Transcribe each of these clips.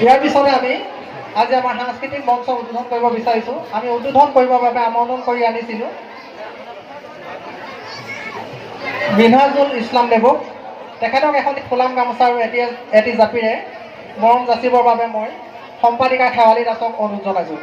ইয়াৰ পিছতে আমি আজি আমাৰ সাংস্কৃতিক মঞ্চ উদ্বোধন কৰিব বিচাৰিছোঁ। আমি উদ্বোধন কৰিবৰ বাবে আমন্ত্ৰণ কৰি আনিছিলোঁ মিনহাজুল ইছলাম দেৱক। তেখেতক এখন ফুলাম গামোচা আৰু এটি জাপিৰে মৰম যাচিবৰ বাবে মই সম্পাদিকা শেৱালী দাসক অনুৰোধ জনাইছোঁ।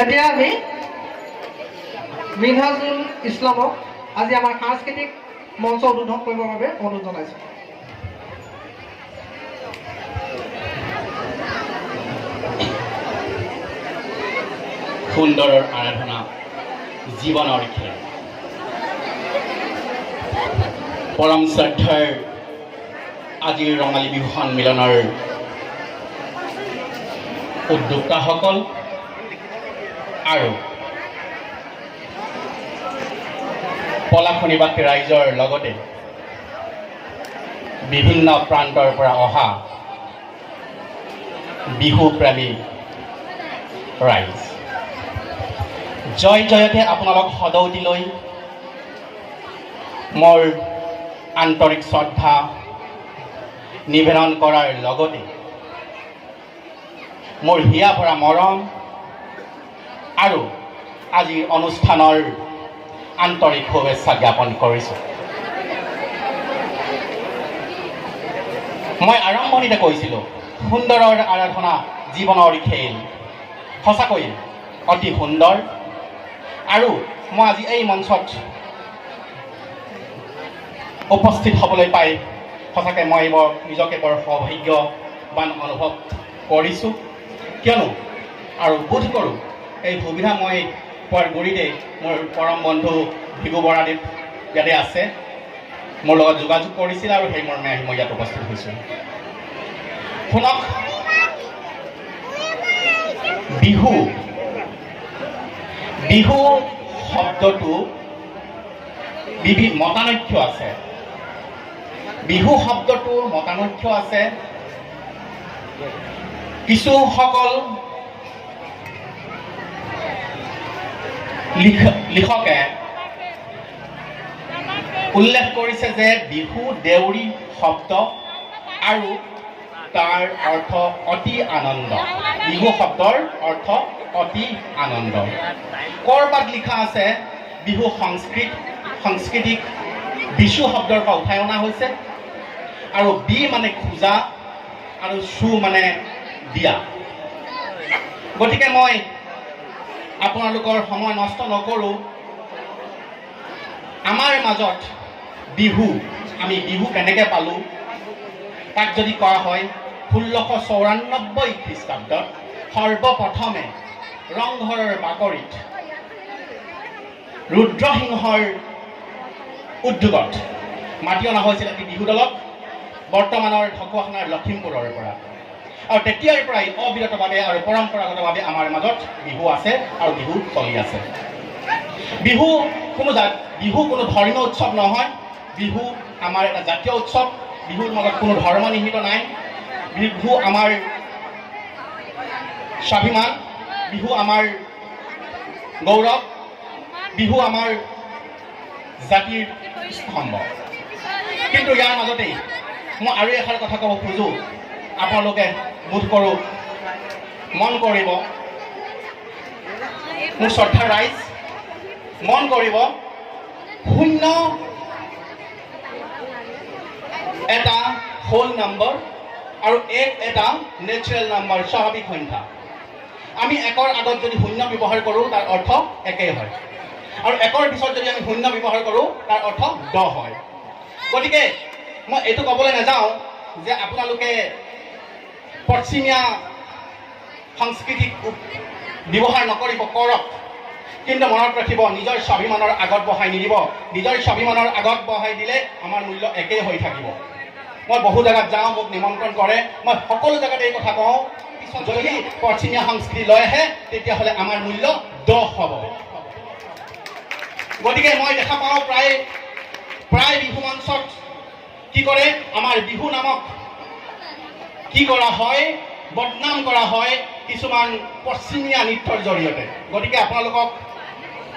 এতিয়া আমি মিনহাজুল ইছলামক আজি আমাৰ সাংস্কৃতিক মঞ্চ উদ্বোধন কৰিবৰ বাবে অনুৰোধ জনাইছোঁ। সুন্দৰৰ আৰাধনা জীৱনৰ খেল। পৰম শ্ৰদ্ধাৰ আজিৰ ৰঙালী বিহু সন্মিলনৰ উদ্যোক্তাসকল আৰু পলাশনিবাসী ৰাইজৰ লগতে বিভিন্ন প্ৰান্তৰ পৰা অহা বিহুপ্ৰেমী ৰাইজ, জয় জয়তে আপোনালোক সদৌতিলৈ মোৰ আন্তৰিক শ্ৰদ্ধা নিবেদন কৰাৰ লগতে মোৰ হিয়া ভৰা মৰম আৰু আজিৰ অনুষ্ঠানৰ আন্তৰিক শুভেচ্ছা জ্ঞাপন কৰিছোঁ। মই আৰম্ভণিতে কৈছিলোঁ সুন্দৰৰ আৰাধনা জীৱনৰ খেল। সঁচাকৈ অতি সুন্দৰ। আৰু মই আজি এই মঞ্চত উপস্থিত হ'বলৈ পাই সঁচাকৈ মই নিজকে বৰ সৌভাগ্যৱান অনুভৱ কৰিছোঁ। কিয়নো আৰু বোধ কৰোঁ এই সুবিধা মই পোৱাৰ গুৰিতে মোৰ পৰম বন্ধু ভিগু বৰাদেৱ ইয়াতে আছে, মোৰ লগত যোগাযোগ কৰিছিল আৰু সেই মৰ্মে আহি মই ইয়াত উপস্থিত হৈছোঁ। শুনক, বিহু বিহু শব্দটো মতানৈক্য আছে। বিহু শব্দটোৰ মতানৈক্য আছে। কিছুসকল লিখকে উল্লেখ কৰিছে যে বিহু দেউৰী শব্দ আৰু তাৰ অৰ্থ অতি আনন্দ। বিহু শব্দৰ অৰ্থ অতি আনন্দ। ক'ৰবাত লিখা আছে বিহু সাংস্কৃতিক বিশু শব্দৰ পৰা উঠাই অনা হৈছে, আৰু বি মানে খোজা আৰু চু মানে দিয়া। গতিকে মই আপোনালোকৰ সময় নষ্ট নকৰোঁ। আমাৰ মাজত বিহু, আমি বিহু কেনেকৈ পালোঁ তাক যদি কোৱা হয় 1694 খ্ৰীষ্টাব্দত সৰ্বপ্ৰথমে ৰংঘৰৰ বাকৰিত ৰুদ্ৰসিংহৰ উদ্যোগত মাতি অনা হৈছিল এটি বিহু দলক বৰ্তমানৰ ঢকুৱাখানাৰ লখিমপুৰৰ পৰা। আৰু তেতিয়াৰ পৰাই অবিৰতভাৱে আৰু পৰম্পৰাগতভাৱে আমাৰ মাজত বিহু আছে আৰু বিহু চলি আছে। বিহু কোনো ধৰ্মীয় উৎসৱ নহয়। বিহু আমাৰ এটা জাতীয় উৎসৱ। বিহুৰ মাজত কোনো ধৰ্ম নিহিত নাই। বিহু আমাৰ স্বাভিমান, বিহু আমাৰ গৌৰৱ, বিহু আমাৰ জাতিৰ স্তম্ভ। কিন্তু ইয়াৰ মাজতেই মই আৰু এষাৰ কথা ক'ব খোজোঁ, আপোনালোকে বোধ কৰোঁ মন কৰিব, মোৰ শ্ৰদ্ধাৰ ৰাইজ মন কৰিব, 0 এটা হোল নম্বৰ আৰু 1 এটা নেচাৰেল নম্বৰ, স্বাভাৱিক সংখ্যা। আমি 1ৰ আগত যদি 0 ব্যৱহাৰ কৰোঁ তাৰ অৰ্থ একেই হয়, আৰু 1ৰ পিছত যদি আমি 0 ব্যৱহাৰ কৰোঁ তাৰ অৰ্থ 10 হয়। গতিকে মই এইটো ক'বলৈ নাযাওঁ যে আপোনালোকে পশ্চিমীয়া সাংস্কৃতিক ব্যৱহাৰ নকৰিব, কৰক, কিন্তু মনত ৰাখিব নিজৰ স্বাভিমানৰ আগত বহাই নিদিব। নিজৰ স্বাভিমানৰ আগত বহাই দিলে আমাৰ মূল্য একেই হৈ থাকিব। মই বহু জেগাত যাওঁ, মোক নিমন্ত্ৰণ কৰে, মই সকলো জেগাতে এই কথা কওঁ, যদি পশ্চিমীয়া সংস্কৃতি লৈ আহে তেতিয়াহ'লে আমাৰ মূল্য 10 হ'ব। গতিকে মই দেখা পাওঁ প্ৰায় বিহু মঞ্চত কি কৰে, আমাৰ বিহু নামক কি কৰা হয়, বদনাম কৰা হয় কিছুমান পশ্চিমীয়া নৃত্যৰ জৰিয়তে। গতিকে আপোনালোকক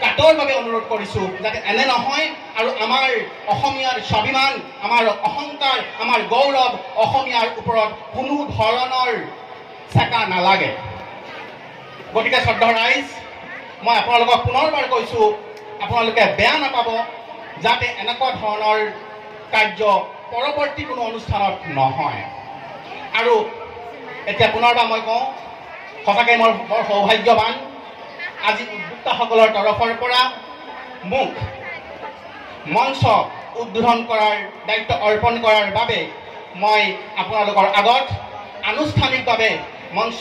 কাটৰভাৱে অনুৰোধ কৰিছোঁ যাতে এনে নহয় আৰু আমাৰ অসমীয়াৰ স্বাভিমান, আমাৰ অহংকাৰ, আমাৰ গৌৰৱ, অসমীয়াৰ ওপৰত কোনো ধৰণৰ চেকা নালাগে। গতিকে শ্ৰদ্ধা ৰাইজ, মই আপোনালোকক পুনৰবাৰ কৈছোঁ, আপোনালোকে বেয়া নাপাব যাতে এনেকুৱা ধৰণৰ কাৰ্য পৰৱৰ্তী কোনো অনুষ্ঠানত নহয়। আৰু এতিয়া পুনৰবাৰ মই কওঁ, সঁচাকৈ মই বৰ সৌভাগ্যৱান, আজি উদ্যোক্তাসকলৰ তৰফৰ পৰা মোক মঞ্চ উদ্বোধন কৰাৰ দায়িত্ব অৰ্পণ কৰাৰ বাবে মই আপোনালোকৰ আগত আনুষ্ঠানিকভাৱে মঞ্চ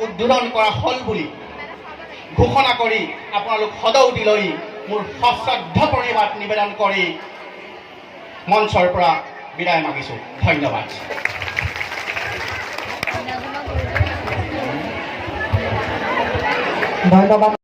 উদ্বোধন কৰা হ'ল বুলি ঘোষণা কৰি আপোনালোক সদৌদিলৈ মোৰ সশ্ৰদ্ধ প্ৰণিপাত নিবেদন কৰি মঞ্চৰ পৰা বিদায় মাগিছোঁ। ধন্যবাদ। ধন্যবাদ।